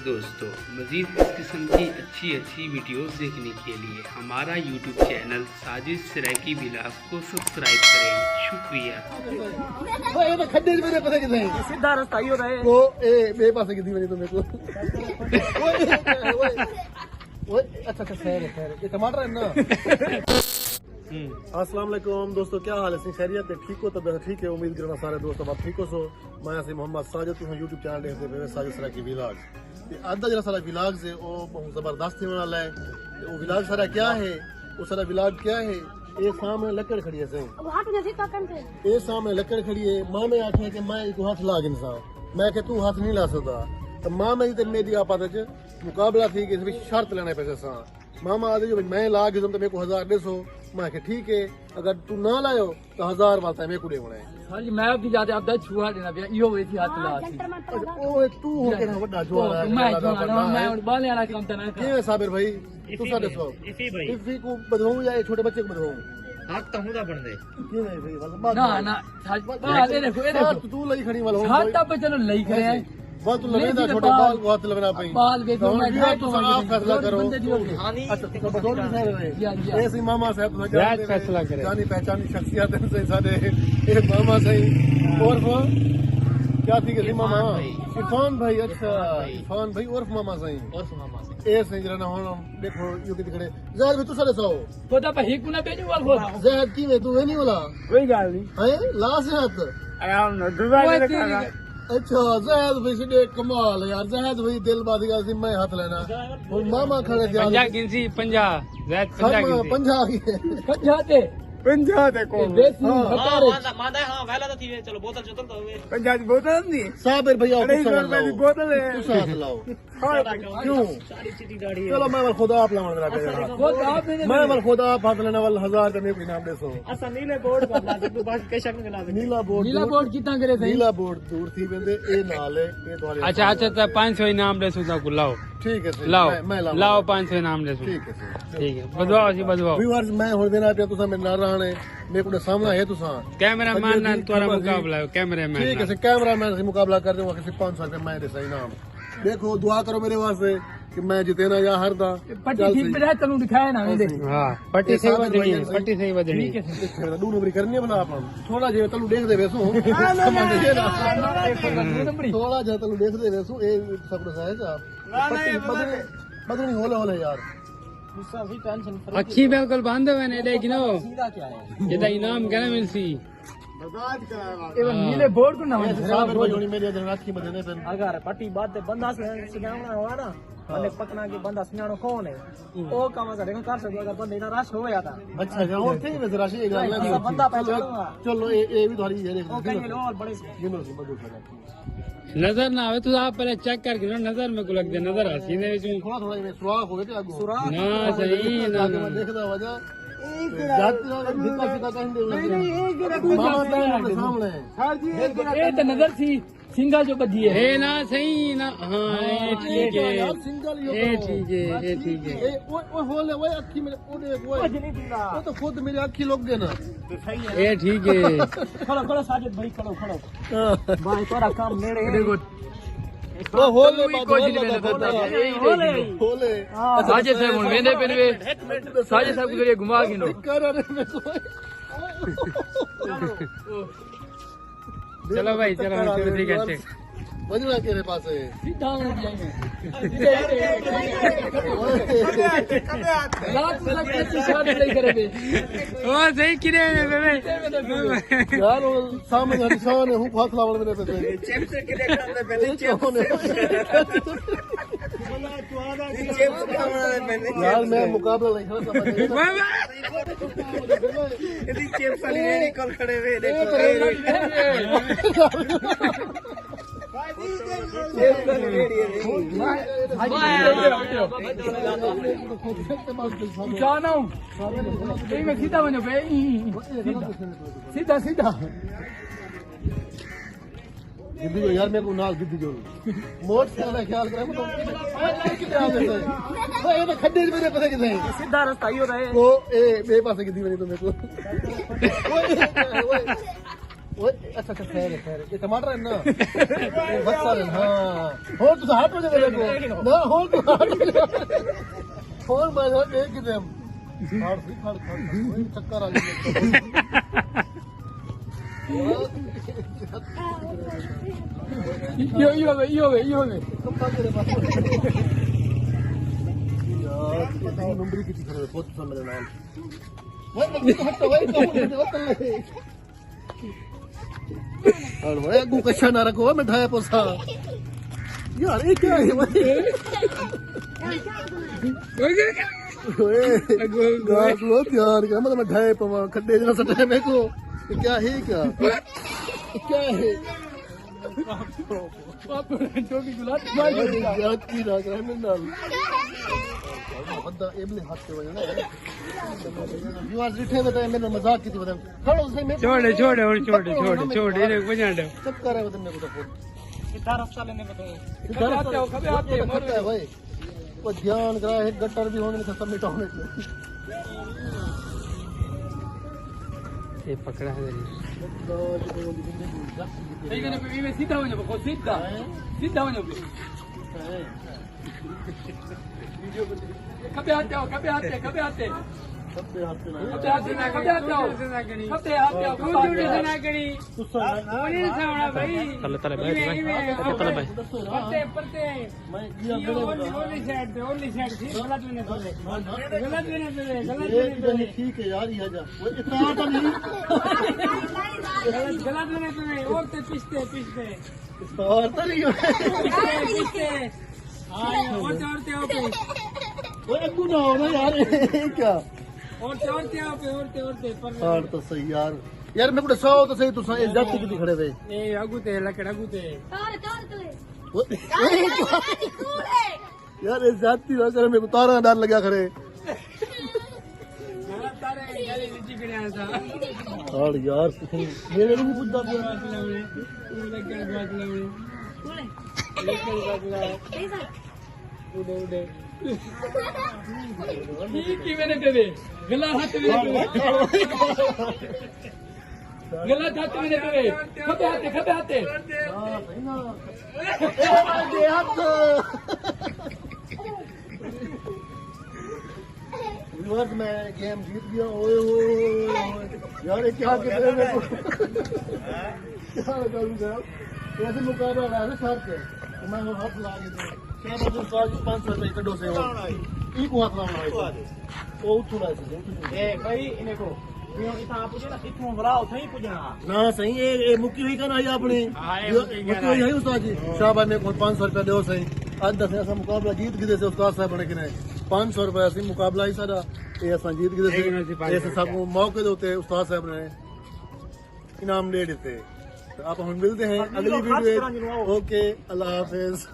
दोस्तों मज़ीद इस किस्म की अच्छी वीडियोस देखने के लिए हमारा यूट्यूब चैनल साजिद सराकी व्लॉग को सब्सक्राइब करें। शुक्रिया। खड्डे मेरे पता कितने सीधा रास्ता ही हो रहा है वो मेरे पास कितनी बनी तो मेरे को अच्छा खैर ये टमाटर है ना। अस्सलाम वालेकुम दोस्तों, क्या हाल है? खैरियत है? ठीक हो? तबियत ठीक है? उम्मीद करना सारे दोस्त अब ठीक हो सो। मैं से मोहम्मद साजिद तुम यूट्यूब चैनल देखते पे साजिद सराकी व्लॉग। अद्धा जरा सारा व्लॉग से वो बहुत जबरदस्त होने वाला है। वो व्लॉग सारा क्या है? वो सारा व्लॉग क्या है? ये सामने लकड़ खड़ी है से ये सामने लकड़ खड़ी है। मां में आखे कि मैं एक हाथ लाग इंसान मैं के तू हाथ नहीं ला सकता तो मां में ते मेरी आपस च मुकाबला थी कि इस शर्त लेने पैसे सा मामा आदि जो मैं ला के तो मेरे को 1000 देसो। मैं के ठीक है अगर तू ना लायो तो 1000 वाला मेरे को देना है। हां जी मैं भी जाते अब छुआ देना पे यो वे थी हाथ ला थी ओए तू हो के ना बड़ा जुआरा मैं बाले वाला काम तो ना के साबिर भाई तू सा दसो इसी को बदवाऊं या छोटे बच्चे को बदवाऊं हाथ तो हुदा बन दे क्यों नहीं भाई ना ना बात ये देखो तू लई खड़ी वाला हो हाथ तो चलो लई करे हैं बाल तू लगेगा छोटे बाल बहुत लगना पई बाल के जो मैं तो आप फैसला करो। अच्छा तो बदौल भी रहे ऐसे मामा साहब तो फैसला करे जानी पहचानी शख्सियत से सारे एक मामा सही और वो क्या थी कि मामा इरफान भाई। अच्छा इरफान भाई और मामा सही और मामा से ए सही जरा ना हो देखो यू कितने खड़े ज़ाहिर भी तू सारे सो तो ता पे हिक ना बेजू वाल ज़ाहिर की में तू है नहीं वाला कोई गाल नहीं है लाश हाथ आराम ना दुबारा देखा। अच्छा ज़ाहिद भाई से कमाल है यार। ज़ाहिद भाई दिल बात का सी मैं हाथ लेना और मामा खड़े थे 50 गिनसी 50 ज़ाहिद 50 50 को देसी बता रहे मादा हां वाला तो थी चलो बोतल चतल तो हुए 50 की बोतल नहीं साबिर भैया की बोतल है तू साथ लाओ क्यों सारी चिट्टी दाढ़ी चलो मैं खुदा आप लावन मेरा खुद आप मैं खुदा आप हाथ लेने वाला 1000 का मेरे को इनाम दे सो। असा नीले बोर्ड पर ला तू बाकी कैसा ना नीला बोर्ड कितना करे सही नीला बोर्ड दूर थी बंदे ए नाल है ये तुम्हारे अच्छा तो 500 इनाम दे सुधा को लाओ ठीक है सही लाओ मैं लाओ 500 इनाम दे ठीक है ठीक है बदवाओ जी बदवाओ व्यूअर्स मैं हो देना पे तुसा मेरे नाल रहने मेरे को सामने है तुसा कैमरामैन नाल तोरा मुकाबला है कैमरामैन ठीक है कैमरामैन से मुकाबला कर दूंगा किसी 500 रुपए मैं दे सही नाम। देखो दुआ करो मेरे वास्ते कि मैं जीते ना या हारदा पट्टी ठीक पे रह तनु दिखाया ना दे हां पट्टी सही बजनी ठीक है दो नंबरी करनी है बना अपन थोड़ा जे तलू देख दे वेसो थोड़ा जे तलू देख दे वेसो ए सब है जा बदनी होले यार अखी बिल्कुल बंद हुए ने लेकिन सीधा क्या है ये तो इनाम कहना मिलसी एवं नीले बोर्ड को ना साबिर भाई होनी मेरी अदर रात की बदने पे अगर पट्टी बात ते बंदा से सिनावना हुआ ना मैंने पकना के बंदा सिनानो कौन है ओ काम करे कर सकते अगर बंदे ना रश हो जाता। अच्छा और थे वैसे राशि एक बंदा पहचानूंगा चलो ये भी थोड़ी ये ओ कहीं और बड़े गिनो से बदल नजर ना आवे तो आप पहले चेक करके नजर में को लग दे नजर आसी ने विच थोड़ा ये सुराख हो गए थे आगू सुराख ना सही ना देखदा वजह ए तो नजर थी सिंगल जो बजी है ए ना सही ना हां ए ठीक है ए ठीक है वो होले वो अखी मेरे ओडे वो तो खुद मेरी अखी लोग गए ना ए ठीक है खड़ो साजिद भाई खड़ो भाई तोरा काम नेड़े देखो वो होले होले साजे साहब वेंदे पेनवे साजे साहब को घुमा के नो चलो भाई चलो ठीक है ठीक बजना तेरे पास है सीधा लाख शादी नहीं करेंगे ओ सही किरे बेबे यार वो सामने निशान है हूं हाथ लावण मेरे पे चेप से किले करने पहले चेप यार मैं मुकाबला नहीं खड़ा समझ यदि चेप साली रेडी कॉल खड़े हुए देखो जाना हूँ सीधा बनो सीधा सीधा गिद्दी जो यार मेरे को नाल गिद्दी जो मोटरसाइकिल का ख्याल करे तो ये तो खड्डे मेरे पता कितने सीधा रास्ता ही हो रहा है वो ए मेरे पास गिद्दी बनी तो मेरे को ओए अच्छा अच्छा खैर ये टमाटर है ना बस सारे हाँ हो तो हाथ में मेरे को ना हो तो हाथ में फोन बस हो देख के हम खड़ चक्कर आ गया यो यार ये नंबरी की दिख रहा है बहुत समय नाम वही वही और भाई अगू कच्छा ना रखो मिठाई पोसा यार ये क्या है भाई ओए गास लो यार क्या मतलब मिठाई पवा खड्डे जना सटे मेरे को ये क्या है क्या है पापा टोपी गुलाब याद की ना कर मैं नाल बंदा एबले हाथ से वजना व्यूअर्स रिठे में तो मैंने मजाक की थी बदन थोड़ा से मैं छोड़ इन्हें बजा दो सब कर रहे बदन मेरे को तो इधर अफसा लेने को तो कभी आते हैं पता है भाई वो ध्यान करा है गटर भी होने से सबमिट होने से ये पकड़ा है सीधा हो जाओ सीधा हो जाओ कभी आते हो सबसे हाथ पे ठीक है यार ये जा वो इतना आता नहीं पिछते इसका और तो नहीं है वो अगू ना हो ना यार ये क्या और तो सही यार मेरे को सौ तो सही तू जाति की खड़े थे यार इस जाति वगैरह मेरे को तारा डर लगा खड़े और यार मेरे को पूछता गला हाथ में खपे आते मैं गेम जीत गया ओए यार ये क्या कर रहे हैं ऐसे मुकाबला रहा है सर से मैं हाथ ला के 500 रुपए कड्डो से को हाथ लाना है वो उठना है भाई इन्हें को इतों बराओ थे पुजना ना सही ये मुक्की हुई करना है आपने मुक्की हुई है उस्ताद जी शाबाश मेरे को 500 रुपए दो सही आज 10 ऐसा मुकाबला जीत गए से उस्ताद साहब ने किने 500 रुपए ऐसी मुकाबला ही सारा ये ऐसा जीत गए से ऐसे सब मौके देते उस्ताद साहब ने इनाम दे देते तो आप हम मिलते हैं अगली वीडियो ओके अल्लाह हाफिज